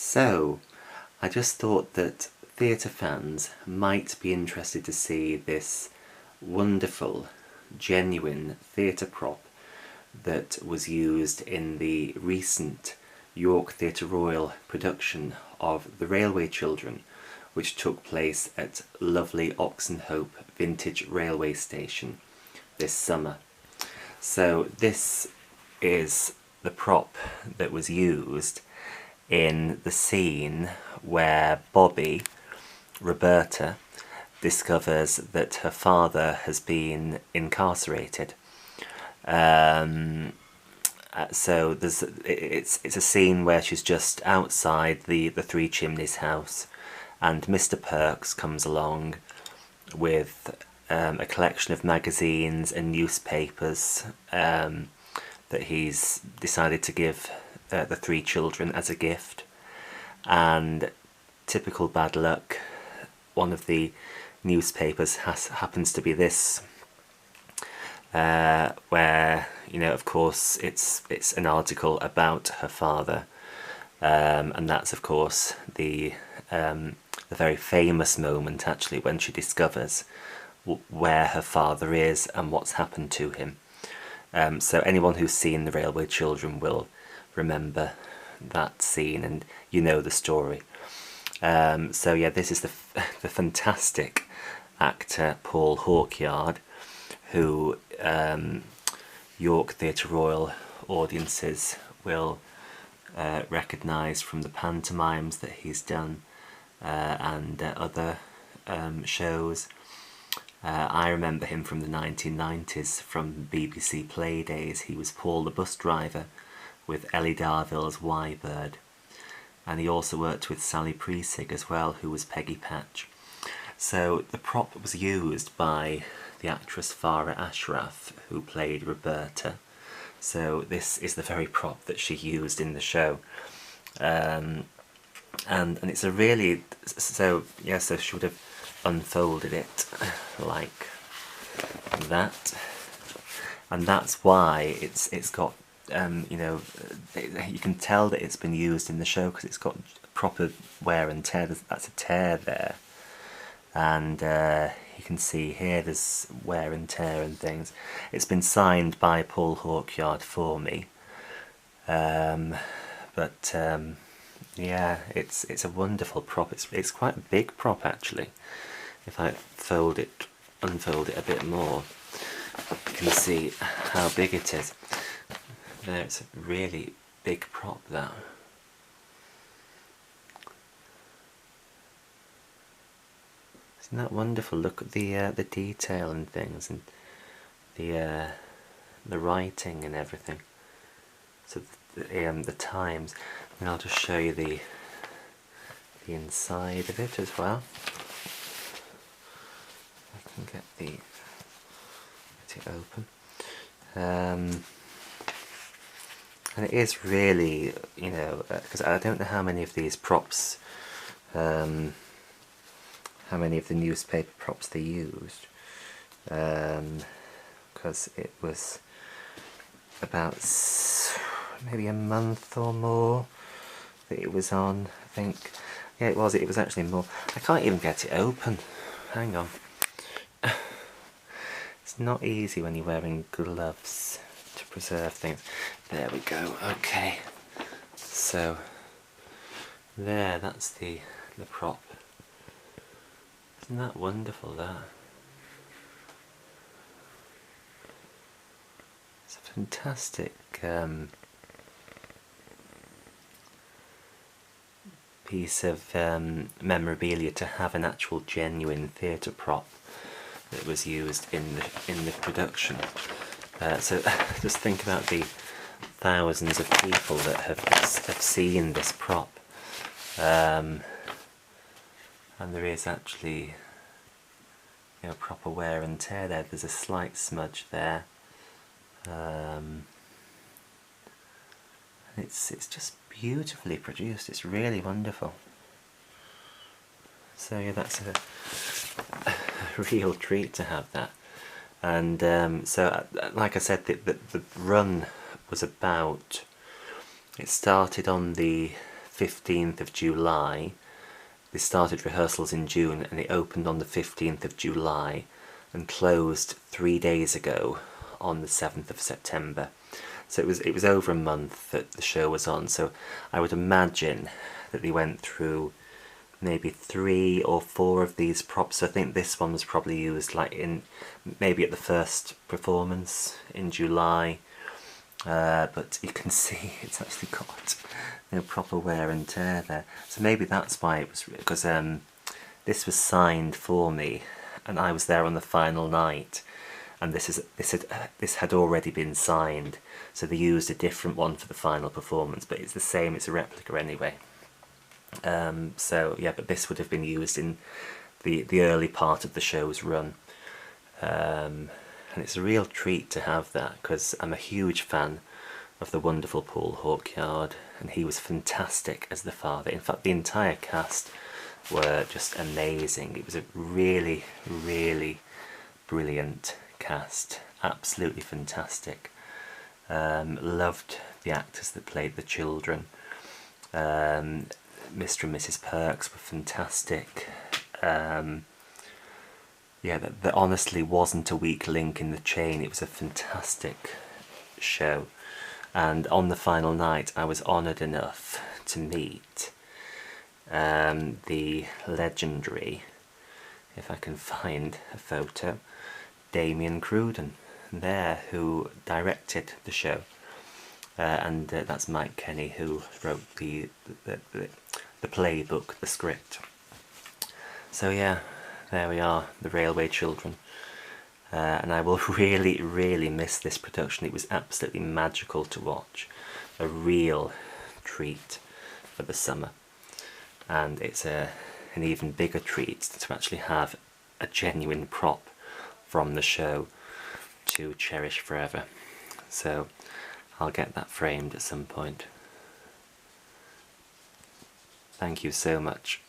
So, I just thought that theatre fans might be interested to see this wonderful, genuine theatre prop that was used in the recent York Theatre Royal production of The Railway Children, which took place at lovely Oxenhope Vintage Railway Station this summer. So this is the prop that was used in the scene where Bobby, Roberta, discovers that her father has been incarcerated. So it's a scene where she's just outside the Three Chimneys house, and Mr. Perks comes along with a collection of magazines and newspapers that he's decided to give the three children as a gift. And typical bad luck, one of the newspapers happens to be this, where, you know, of course it's an article about her father, and that's of course the very famous moment actually when she discovers where her father is and what's happened to him. So anyone who's seen The Railway Children will remember that scene, and you know the story. So yeah, this is the fantastic actor Paul Hawkyard, who York Theatre Royal audiences will recognise from the pantomimes that he's done and other shows. I remember him from the 1990s from BBC Playdays. He was Paul the bus driver with Ellie Darvill's Whybird, and he also worked with Sally Priesig as well, who was Peggy Patch. So the prop was used by the actress Farah Ashraf, who played Roberta. So this is the very prop that she used in the show, and it's a really, so yeah, so she would have unfolded it like that, and that's why it's got you know, you can tell that it's been used in the show because it's got proper wear and tear. That's a tear there, and you can see here there's wear and tear and things. It's been signed by Paul Hawkyard for me, but yeah, it's a wonderful prop. It's quite a big prop actually. If I unfold it a bit more, you can see how big it is. There, it's a really big prop, that. Isn't that wonderful? Look at the detail and things, and the writing and everything. So the times, and I'll just show you the inside of it as well. I can get it open. And it is really, you know, because I don't know how many of these props, how many of the newspaper props they used, because it was about maybe a month or more that it was on, I think. Yeah, it was actually more. I can't even get it open. Hang on. It's not easy when you're wearing gloves to preserve things. There we go. Okay, so there, that's the prop. Isn't that wonderful, that? It's a fantastic piece of memorabilia to have an actual genuine theatre prop that was used in the production. So just think about the thousands of people that have seen this prop, and there is actually, you know, proper wear and tear there. There's a slight smudge there, and it's just beautifully produced. It's really wonderful. So yeah, that's a real treat to have that. And so, like I said, the run was about, it started on the 15th of July. They started rehearsals in June and it opened on the 15th of July and closed 3 days ago on the 7th of September. So it was over a month that the show was on. So I would imagine that they went through maybe 3 or 4 of these props. I think this one was probably used like in maybe at the first performance in July. But you can see it's actually got no proper wear and tear there. So maybe that's why it was, because this was signed for me and I was there on the final night, and this had already been signed, so they used a different one for the final performance, but it's the same, it's a replica anyway. So yeah, but this would have been used in the early part of the show's run, and it's a real treat to have that, because I'm a huge fan of the wonderful Paul Hawkyard, and he was fantastic as the father. In fact, the entire cast were just amazing. It was a really, really brilliant cast, absolutely fantastic. Loved the actors that played the children. Mr. and Mrs. Perks were fantastic. Yeah, there honestly wasn't a weak link in the chain. It was a fantastic show, and on the final night I was honoured enough to meet the legendary, if I can find a photo, Damien Cruden there, who directed the show, and that's Mike Kenny, who wrote the playbook, the script. So yeah, there we are, the Railway Children, and I will really, really miss this production. It was absolutely magical to watch, a real treat for the summer, and it's an even bigger treat to actually have a genuine prop from the show to cherish forever. So I'll get that framed at some point. Thank you so much.